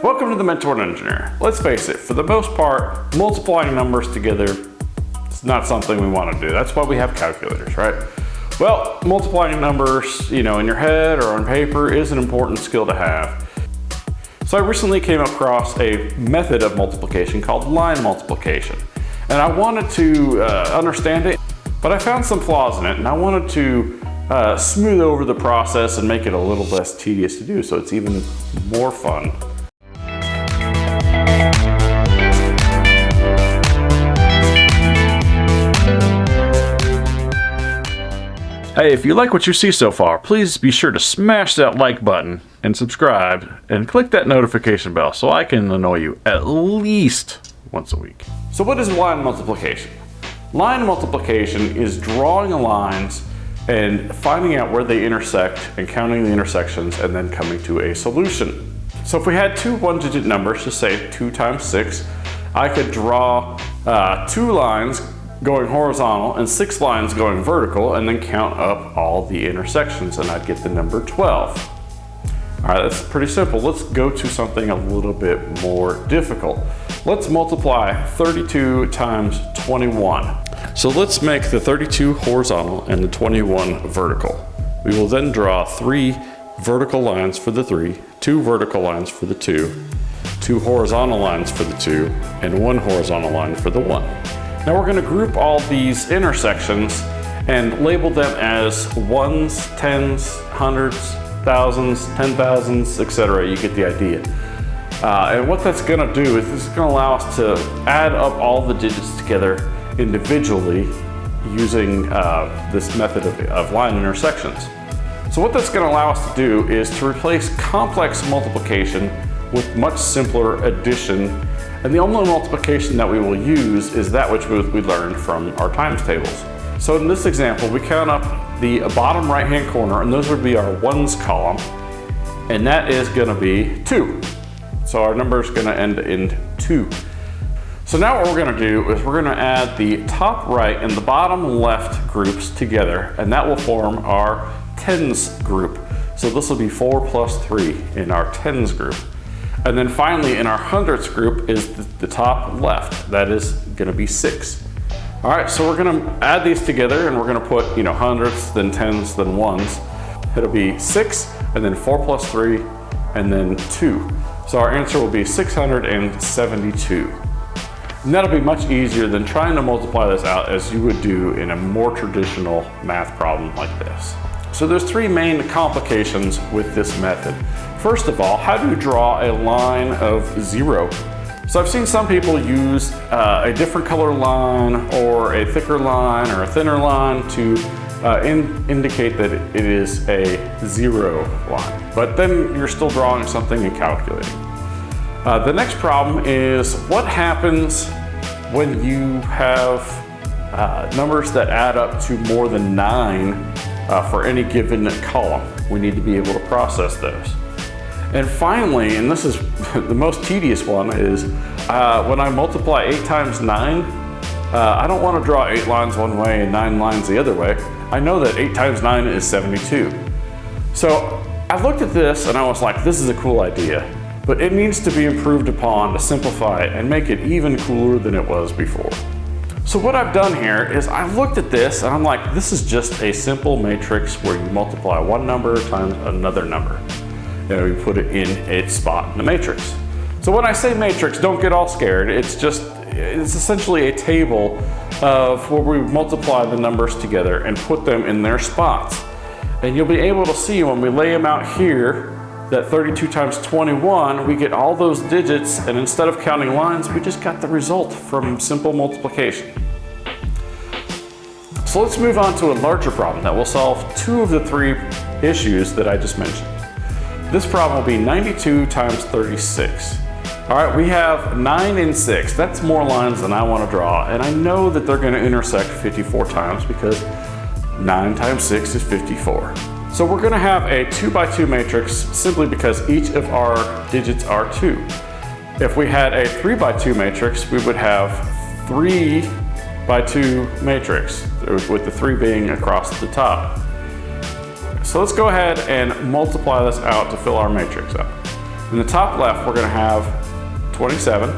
welcome to the Mentored Engineer. Let's face it, for the most part, multiplying numbers together is not something we want to do. That's why we have calculators, right? Well, multiplying numbers, in your head or on paper is an important skill to have. So I recently came across a method of multiplication called line multiplication. And I wanted to understand it, but I found some flaws in it, and I wanted to smooth over the process and make it a little less tedious to do, so it's even more fun. Hey, if you like what you see so far, please be sure to smash that like button and subscribe and click that notification bell so I can annoy you at least once a week. So what is line multiplication? Line multiplication is drawing lines and finding out where they intersect and counting the intersections and then coming to a solution. So if we had two one-digit numbers, just say 2 times 6, I could draw 2 lines going horizontal and 6 lines going vertical and then count up all the intersections and I'd get the number 12. All right, that's pretty simple. Let's go to something a little bit more difficult. Let's multiply 32 times 21. So let's make the 32 horizontal and the 21 vertical. We will then draw 3 vertical lines for the 3, 2 vertical lines for the 2, 2 horizontal lines for the 2, and 1 horizontal line for the 1. Now we're going to group all these intersections and label them as ones, tens, hundreds, thousands, 10,000s, etc. You get the idea. And what that's going to do is this is going to allow us to add up all the digits together individually using this method of line intersections. So what that's going to allow us to do is to replace complex multiplication with much simpler addition, and the only multiplication that we will use is that which we learned from our times tables. So in this example, we count up the bottom right hand corner, and those would be our ones column, and that is going to be 2. So our number is going to end in 2. So now what we're going to do is we're going to add the top right and the bottom left groups together, and that will form our tens group. So this will be 4 plus 3 in our tens group. And then finally in our hundredths group is the top left. That is going to be 6. All right, so we're going to add these together and we're going to put, hundredths, then tens, then ones. It'll be 6 and then 4 plus 3 and then 2. So our answer will be 672. And that'll be much easier than trying to multiply this out as you would do in a more traditional math problem like this. So there's 3 main complications with this method. First of all, how do you draw a line of 0? So I've seen some people use a different color line or a thicker line or a thinner line to indicate that it is a 0 line. But then you're still drawing something and calculating. The next problem is what happens when you have numbers that add up to more than 9 for any given column. We need to be able to process those. And finally, and this is the most tedious one, is when I multiply 8 times 9, I don't want to draw 8 lines one way and 9 lines the other way. I know that 8 times 9 is 72. So I looked at this and I was like, this is a cool idea, but it needs to be improved upon to simplify it and make it even cooler than it was before. So what I've done here is I looked at this and I'm like, this is just a simple matrix where you multiply one number times another number. And we put it in its spot in the matrix. So when I say matrix, don't get all scared. It's essentially a table of where we multiply the numbers together and put them in their spots. And you'll be able to see when we lay them out here that 32 times 21, we get all those digits, and instead of counting lines, we just got the result from simple multiplication. So let's move on to a larger problem that will solve 2 of the 3 issues that I just mentioned. This problem will be 92 times 36. All right, we have 9 and 6. That's more lines than I want to draw, and I know that they're going to intersect 54 times because 9 times 6 is 54. So we're going to have a 2 by 2 matrix simply because each of our digits are 2. If we had a 3 by 2 matrix, we would have 3 by 2 matrix, with the 3 being across the top. So let's go ahead and multiply this out to fill our matrix up. In the top left, we're going to have 27.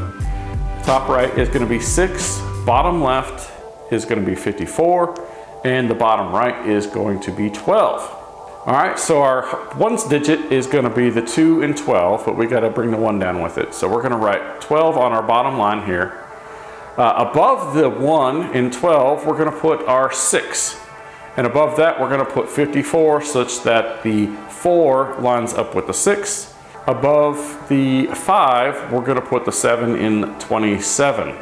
Top right is going to be 6. Bottom left is going to be 54. And the bottom right is going to be 12. All right, so our ones digit is going to be the 2 and 12, but we got to bring the 1 down with it. So we're going to write 12 on our bottom line here. Above the 1 in 12, we're going to put our 6. And above that, we're going to put 54 such that the 4 lines up with the 6. Above the 5, we're going to put the 7 in 27.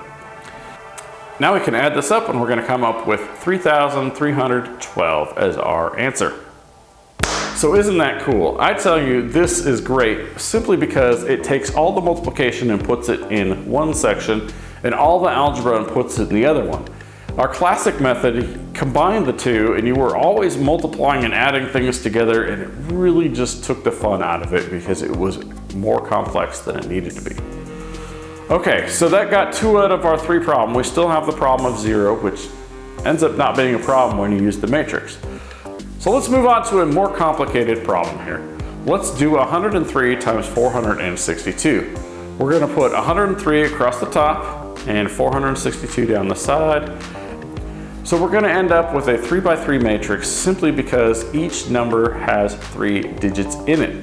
Now we can add this up and we're going to come up with 3,312 as our answer. So isn't that cool? I tell you, this is great simply because it takes all the multiplication and puts it in one section and all the algebra and puts it in the other one. Our classic method combined the two and you were always multiplying and adding things together, and it really just took the fun out of it because it was more complex than it needed to be. Okay, so that got 2 out of our 3 problem. We still have the problem of 0, which ends up not being a problem when you use the matrix. So let's move on to a more complicated problem here. Let's do 103 times 462. We're going to put 103 across the top and 462 down the side. So we're going to end up with a 3 by 3 matrix simply because each number has 3 digits in it.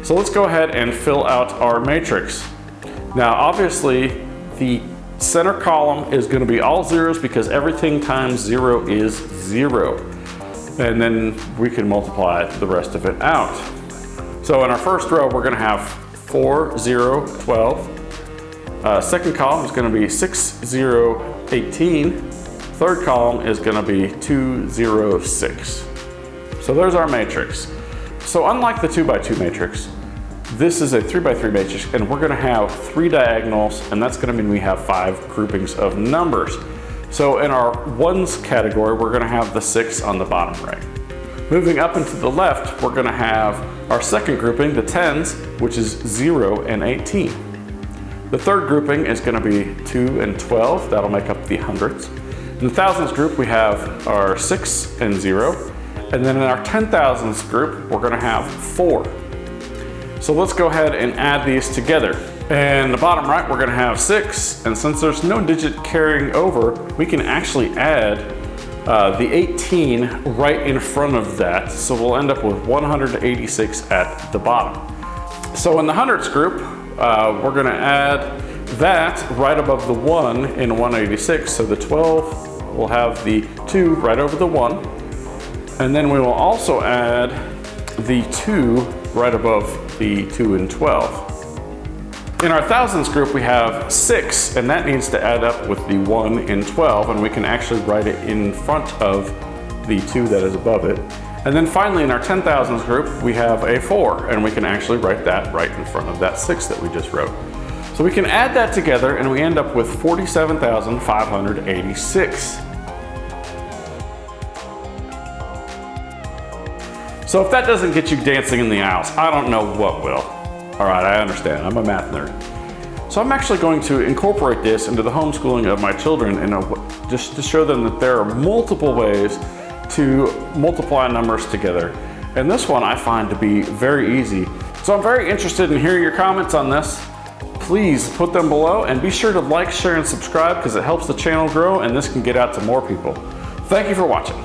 So let's go ahead and fill out our matrix. Now obviously the center column is going to be all zeros because everything times 0 is 0. And then we can multiply the rest of it out. So in our first row, we're going to have 4, 0, 12. Second column is going to be 6, 0, 18. Third column is going to be 2, 0, 6. So there's our matrix. So unlike the 2 by 2 matrix, this is a 3 by 3 matrix, and we're going to have 3 diagonals, and that's going to mean we have 5 groupings of numbers. So in our ones category, we're going to have the 6 on the bottom right. Moving up and to the left, we're going to have our second grouping, the tens, which is 0 and 18. The third grouping is going to be 2 and 12. That'll make up the hundreds. In the thousands group, we have our 6 and 0. And then in our 10,000s group, we're going to have 4. So let's go ahead and add these together. And the bottom right, we're going to have 6. And since there's no digit carrying over, we can actually add the 18 right in front of that. So we'll end up with 186 at the bottom. So in the hundreds group, we're going to add that right above the 1 in 186. So the 12 will have the 2 right over the 1. And then we will also add the 2 right above the 2 and 12. In our thousands group, we have 6, and that needs to add up with the 1 in 12, and we can actually write it in front of the 2 that is above it. And then finally, in our 10,000s group, we have a 4, and we can actually write that right in front of that 6 that we just wrote. So we can add that together, and we end up with 47,586. So if that doesn't get you dancing in the aisles, I don't know what will. All right, I understand, I'm a math nerd. So I'm actually going to incorporate this into the homeschooling of my children and just to show them that there are multiple ways to multiply numbers together. And this one I find to be very easy. So I'm very interested in hearing your comments on this. Please put them below and be sure to like, share, and subscribe because it helps the channel grow and this can get out to more people. Thank you for watching.